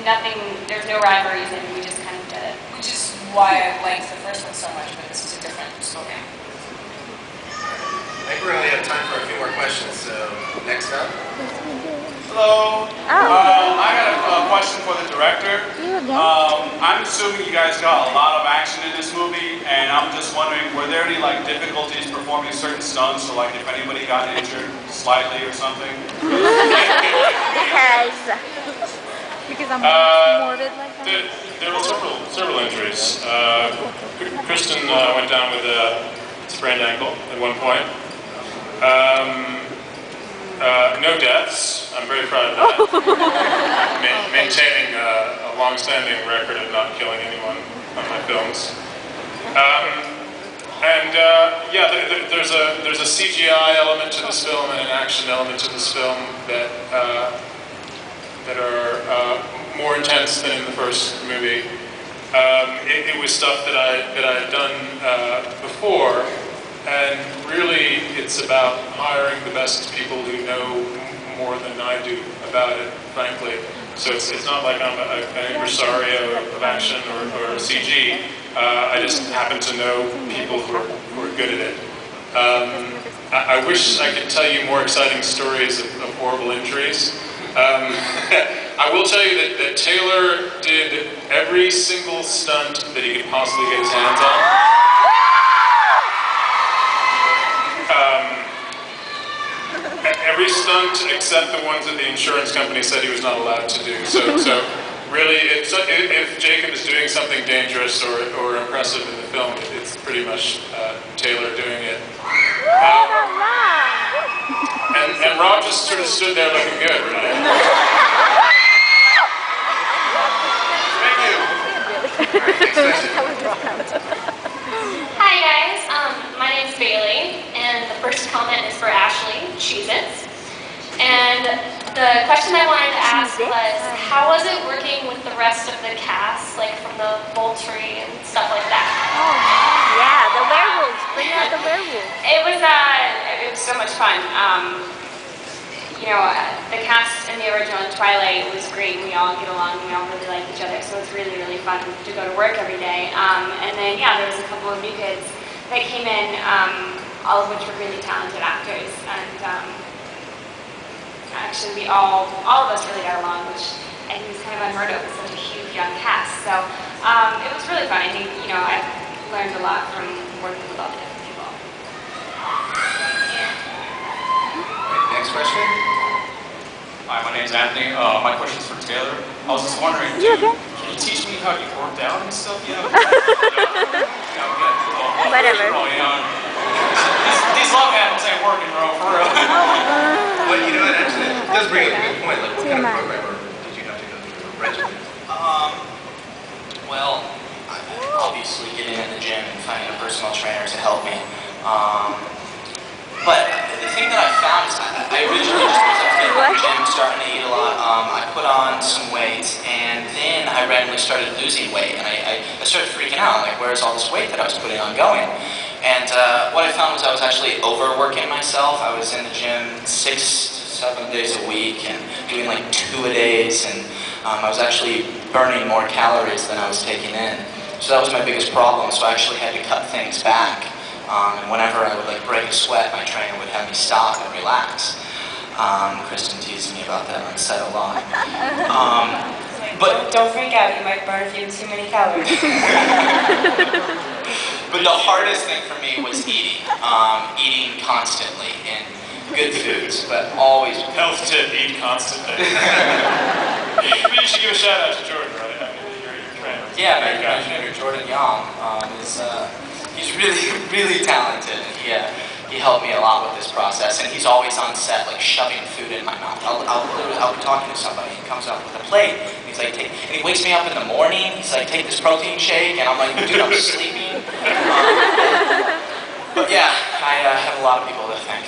nothing, there's no rhyme or reason, we just kind of did it. Which is why I liked the first one so much, but this is a different story. I think we only have time for a few more questions, so next up. Hello. I got a question for the director. I'm assuming you guys got a lot of action in this movie, and I'm just wondering, were there any like difficulties performing certain stunts, or like if anybody got injured slightly or something? Because I'm morbid like that. There were several injuries. Kristen went down with a sprained ankle at one point. No deaths. I'm very proud of that. Maintaining a long-standing record of not killing anyone on my films. There's a CGI element to this film and an action element to this film that are more intense than in the first movie. It was stuff that I had done before. And really, it's about hiring the best people who know more than I do about it, frankly. So it's not like I'm an impresario of action or CG. I just happen to know people who are good at it. I wish I could tell you more exciting stories of horrible injuries. I will tell you that Taylor did every single stunt that he could possibly get his hands on. Every stunt except the ones that the insurance company said he was not allowed to do. So really, if Jacob is doing something dangerous or impressive in the film, it's pretty much Taylor doing it. And Rob just sort of stood there looking good, really. Thank you. Hi guys, my name's Bailey, and the first comment is for Ashley, Cheez-Its. And the question I wanted to ask was, how was it working with the rest of the cast, like from the Volturi and stuff like that? Oh, yeah, the werewolves. Bring out the werewolves. It was so much fun. The cast in the original Twilight was great. We all get along. We all really like each other. So it's really, really fun to go to work every day. And then, there was a couple of new kids that came in, all of which were really talented actors. And actually, all of us really got along, which I think is kind of unheard of with such a huge young cast. So it was really fun. I think, I've learned a lot from working with all the different people. Next question. Hi, my name's Anthony. My question's for Taylor. I was just wondering, can you teach me how you worked out and stuff? Whatever. These love animals ain't working, bro, for real. But you know what, actually, it does bring up a good point. Like, what kind of program did you have to go through? A regimen? Well, obviously getting in the gym and finding a personal trainer to help me. But the thing that I found is I originally just was in the gym, starting to eat a lot. I put on some weight, and then I randomly started losing weight, and I started freaking out. Like, where's all this weight that I was putting on going? And what I found was I was actually overworking myself. I was in the gym 6 to 7 days a week and doing like 2-a-days, and I was actually burning more calories than I was taking in. So that was my biggest problem. So I actually had to cut things back. And whenever I would like break a sweat, my trainer would have me stop and relax. Kristen teased me about that on set a lot. But don't freak out, you might burn if you have too many calories. But the hardest thing for me was eating. Eating constantly and good foods, but always. Health tip, eat constantly. You should give a shout out to Jordan, right? I mean, your trainer. Yeah, my trainer, Jordan Young, he's really, really talented. And he helped me a lot with this process, and he's always on set, like shoving food in my mouth. I'll be talking to somebody, he comes up with a plate, and he's like, and he wakes me up in the morning, he's like, take this protein shake, and I'm like, dude, I'm sleeping. But yeah, I have a lot of people to thank.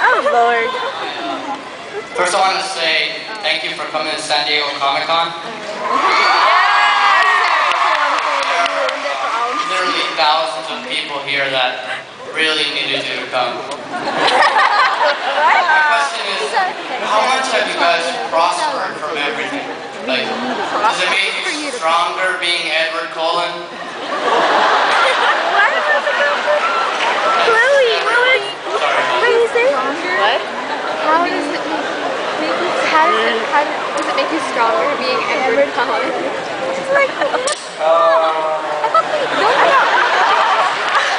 Oh, Lord. First, I want to say thank you for coming to San Diego Comic-Con. Literally thousands of people here that really needed you to come. being Edward Cullen? Chloe, what did you say? What? How does it make you stronger being Edward Cullen? She's like,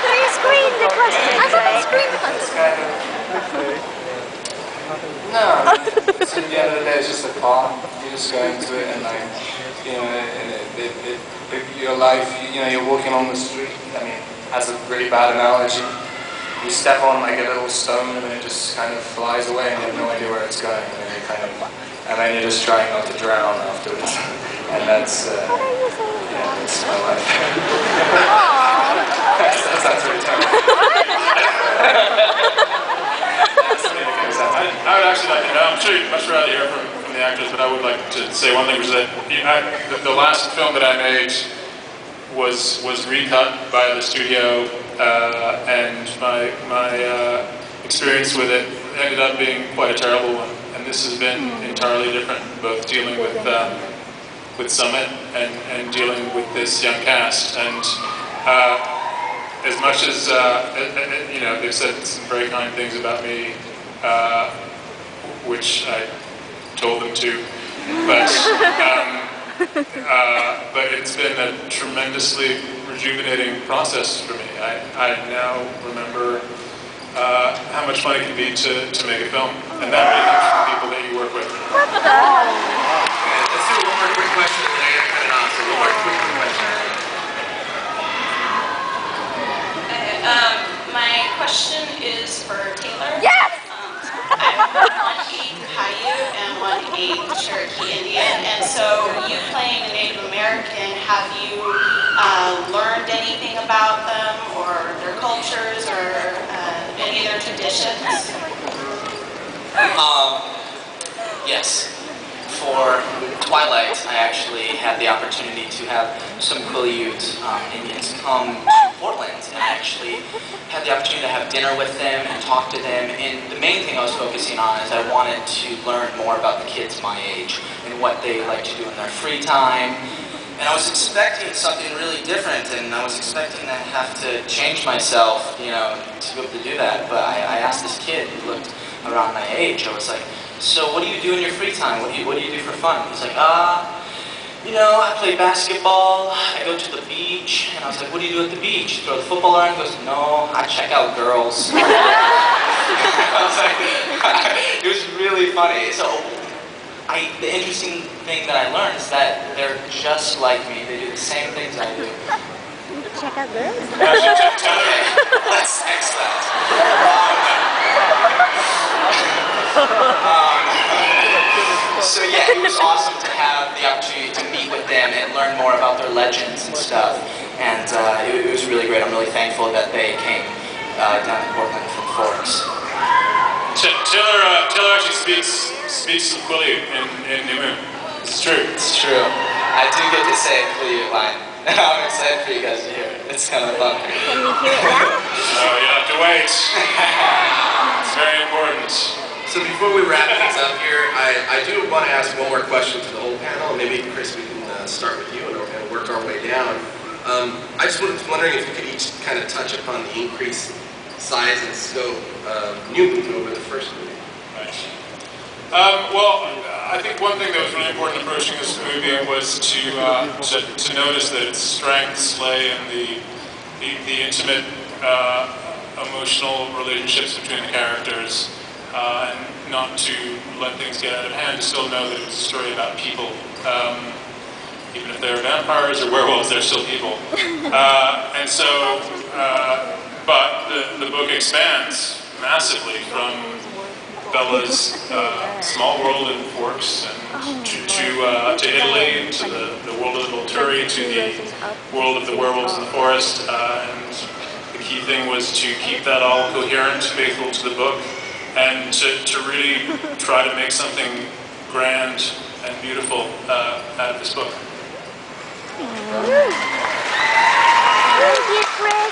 we screened the question. I thought we screened the question. No, so at the end of the day, it's just a part. You just go into it and like, you know, your life, you know, you're walking on the street. I mean, that's a really bad analogy. You step on like a little stone and it just kind of flies away and you have no idea where it's going. And then you're just trying not to drown afterwards. And that's, that's my life. That sounds really terrible. I would actually like to know, I'm sure you'd much rather hear from the actors, but I would like to say one thing, which is that the last film that I made was recut by the studio, and my experience with it ended up being quite a terrible one. And this has been entirely different, both dealing with Summit and dealing with this young cast. And as much as you know, they've said some very kind things about me, which I told them to, but it's been a tremendously rejuvenating process for me. I now remember how much fun it can be to make a film, and that really comes from the people that you work with. Let's do one more quick question, and then I gotta cut it off. So one more quick question. My question is for Taylor. Yes! I'm 1/8 Paiute and 1/8 Cherokee Indian, and so you playing the Native American, have you learned anything about them or their cultures or any of their traditions? Yes. For Twilight, I actually had the opportunity to have some Quileute Indians come to Portland, and I actually had the opportunity to have dinner with them and talk to them. And the main thing I was focusing on is I wanted to learn more about the kids my age and what they like to do in their free time. And I was expecting something really different, and I was expecting to have to change myself, you know, to be able to do that. But I asked this kid who looked around my age, I was like, so what do you do in your free time? What do you do for fun? He's like, you know, I play basketball, I go to the beach. And I was like, what do you do at the beach? Throw the football around? He goes, no, I check out girls. I was like, it was really funny. So the interesting thing that I learned is that they're just like me. They do the same things I do. Check out girls. Okay, let's X that. So yeah, it was awesome to have the opportunity to meet with them and learn more about their legends and stuff. And it was really great. I'm really thankful that they came down to Portland from Forks. Taylor actually speaks some Quileute in Nimu. It's true. It's true. I do get to say a Quileute line. I'm excited for you guys to hear it. It's kind of fun. Can you hear it now? Oh, you have to wait. It's very important. So before we wrap things up here, I do want to ask one more question to the whole panel. Maybe, Chris, we can start with you and work our way down. I just was wondering if you could each kind of touch upon the increased size and scope of new movie over the first movie. Right. Well, I think one thing that was really important approaching this movie was to notice that its strengths lay in the intimate, emotional relationships between the characters. And not to let things get out of hand, to still know that it was a story about people. Even if they're vampires or werewolves, they're still people. And so, but the book expands massively from Bella's small world in Forks and to Italy, to the world of the Volturi, to the world of the werewolves in the forest. And the key thing was to keep that all coherent, faithful to the book, and to really try to make something grand and beautiful out of this book. Thank you, Chris.